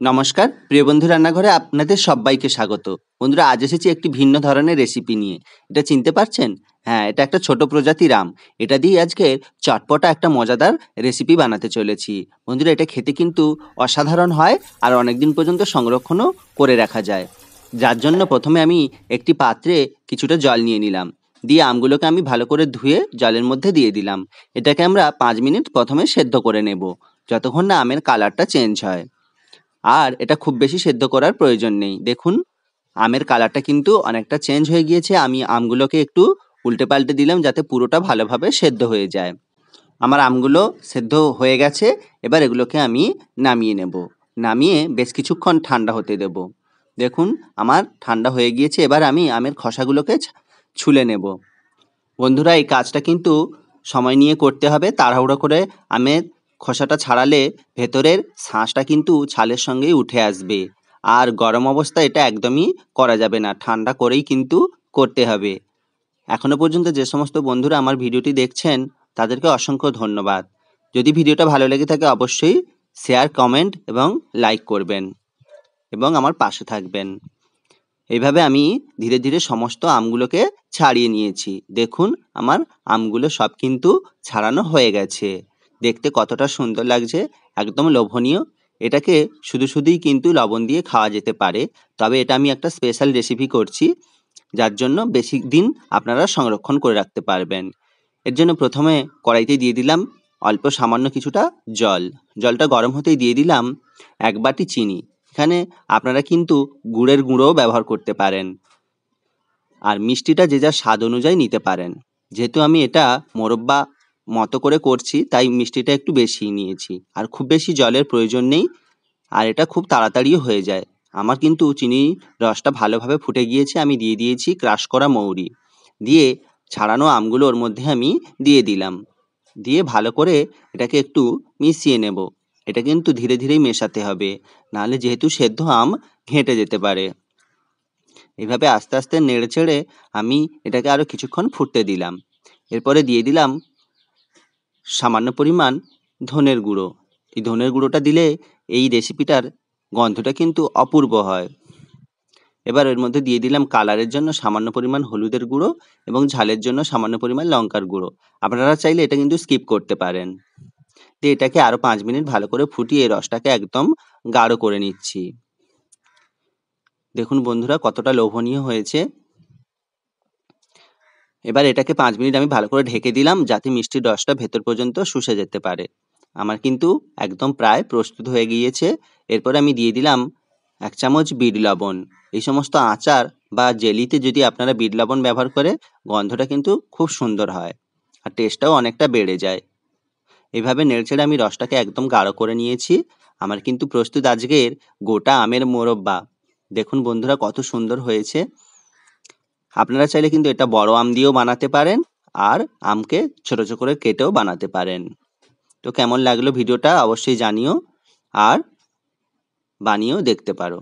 নমস্কার, প্রিয় বন্ধু রান্নাঘরে আপনাদের সব্বাইকে স্বাগত। বন্ধুরা, আজ এসেছি একটি ভিন্ন ধরনের রেসিপি নিয়ে। এটা চিনতে পারছেন? হ্যাঁ, এটা একটা ছোট প্রজাতির আম। এটা দিয়ে আজকে চটপটা একটা মজাদার রেসিপি বানাতে চলেছি। বন্ধুরা, এটা খেতে কিন্তু অসাধারণ হয় আর অনেকদিন পর্যন্ত সংরক্ষণও করে রাখা যায়। যার জন্য প্রথমে আমি একটি পাত্রে কিছুটা জল নিয়ে নিলাম। দিয়ে আমগুলোকে আমি ভালো করে ধুয়ে জলের মধ্যে দিয়ে দিলাম। এটাকে আমরা 5 মিনিট প্রথমে সেদ্ধ করে নেব, যতক্ষণ না আমের কালারটা চেঞ্জ হয়। আর এটা খুব বেশি সেদ্ধ করার প্রয়োজন নেই। দেখুন, আমের কালারটা কিন্তু অনেকটা চেঞ্জ হয়ে গিয়েছে। আমি আমগুলোকে একটু উল্টে পাল্টে দিলাম যাতে পুরোটা ভালোভাবে সেদ্ধ হয়ে যায়। আমার আমগুলো সেদ্ধ হয়ে গেছে। এবার এগুলোকে আমি নামিয়ে নেব। নামিয়ে বেশ কিছুক্ষণ ঠান্ডা হতে দেব। দেখুন, আমার ঠান্ডা হয়ে গিয়েছে। এবার আমি আমের খোসাগুলোকে ছুলে নেব। বন্ধুরা, এই কাজটা কিন্তু সময় নিয়ে করতে হবে। তাড়াহুড়ো করে আমের খোসাটা ছাড়ালে ভেতরের শাঁসটা কিন্তু ছালের সঙ্গেই উঠে আসবে। আর গরম অবস্থায় এটা একদমই করা যাবে না, ঠান্ডা করেই কিন্তু করতে হবে। এখনো পর্যন্ত যে সমস্ত বন্ধুরা আমার ভিডিওটি দেখছেন তাদেরকে অসংখ্য ধন্যবাদ। যদি ভিডিওটা ভালো লেগে থাকে অবশ্যই শেয়ার, কমেন্ট এবং লাইক করবেন এবং আমার পাশে থাকবেন। এইভাবে আমি ধীরে ধীরে সমস্ত আমগুলোকে ছাড়িয়ে নিয়েছি। দেখুন, আমার আমগুলো সব কিন্তু ছাড়ানো হয়ে গেছে। দেখতে কতটা সুন্দর লাগছে, একদম লোভনীয়। এটাকে শুধু শুধুই কিন্তু লবণ দিয়ে খাওয়া যেতে পারে, তবে এটা আমি একটা স্পেশাল রেসিপি করছি, যার জন্য বেশি দিন আপনারা সংরক্ষণ করে রাখতে পারবেন। এর জন্য প্রথমে কড়াইতে দিয়ে দিলাম অল্প সামান্য কিছুটা জল। জলটা গরম হতেই দিয়ে দিলাম 1 বাটি চিনি। এখানে আপনারা কিন্তু গুড়ের গুঁড়োও ব্যবহার করতে পারেন। আর মিষ্টিটা যে যার স্বাদ অনুযায়ী নিতে পারেন। যেহেতু আমি এটা মোরব্বা মতো করে করছি, তাই মিষ্টিটা একটু বেশিই নিয়েছি। আর খুব বেশি জলের প্রয়োজন নেই, আর এটা খুব তাড়াতাড়িও হয়ে যায়। আমার কিন্তু চিনির রসটা ভালোভাবে ফুটে গিয়েছে। আমি দিয়ে দিয়েছি ক্রাশ করা মৌরি। দিয়ে ছাড়ানো আমগুলো ওর মধ্যে আমি দিয়ে দিলাম। দিয়ে ভালো করে এটাকে একটু মিশিয়ে নেব। এটা কিন্তু ধীরে ধীরেই মেশাতে হবে, নাহলে যেহেতু সেদ্ধ আম ঘেঁটে যেতে পারে। এভাবে আস্তে আস্তে নেড়ে চেড়ে আমি এটাকে আরও কিছুক্ষণ ফুটতে দিলাম। এরপরে দিয়ে দিলাম সামান্য পরিমাণ ধনের গুঁড়ো। এই ধনের গুঁড়োটা দিলে এই রেসিপিটার গন্ধটা কিন্তু অপূর্ব হয়। এবার এর মধ্যে দিয়ে দিলাম কালারের জন্য সামান্য পরিমাণ হলুদের গুঁড়ো এবং ঝালের জন্য সামান্য পরিমাণ লঙ্কার গুঁড়ো। আপনারা চাইলে এটা কিন্তু স্কিপ করতে পারেন। দিয়ে এটাকে আরও 5 মিনিট ভালো করে ফুটিয়ে রসটাকে একদম গাঢ় করে নিচ্ছি। দেখুন বন্ধুরা, কতটা লোভনীয় হয়েছে। এবার এটাকে 5 মিনিট আমি ভালো করে ঢেকে দিলাম যাতে মিষ্টির রসটা ভেতর পর্যন্ত শুষে যেতে পারে। আমার কিন্তু একদম প্রায় প্রস্তুত হয়ে গিয়েছে। এরপরে আমি দিয়ে দিলাম 1 চামচ বিট লবণ। এই সমস্ত আচার বা জেলিতে যদি আপনারা বিট লবণ ব্যবহার করে, গন্ধটা কিন্তু খুব সুন্দর হয় আর টেস্টটাও অনেকটা বেড়ে যায়। এভাবে নেড়েচেড়ে আমি রসটাকে একদম গাঢ় করে নিয়েছি। আমার কিন্তু প্রস্তুত আজকের গোটা আমের মোরব্বা। দেখুন বন্ধুরা, কত সুন্দর হয়েছে। আপনারা চাইলে কিন্তু এটা বড় আম দিয়েও বানাতে পারেন, আর আমকে ছোট ছোট করে কেটেও বানাতে পারেন। তো কেমন লাগলো ভিডিওটা অবশ্যই জানিও, আর বানিয়েও দেখতে পারো।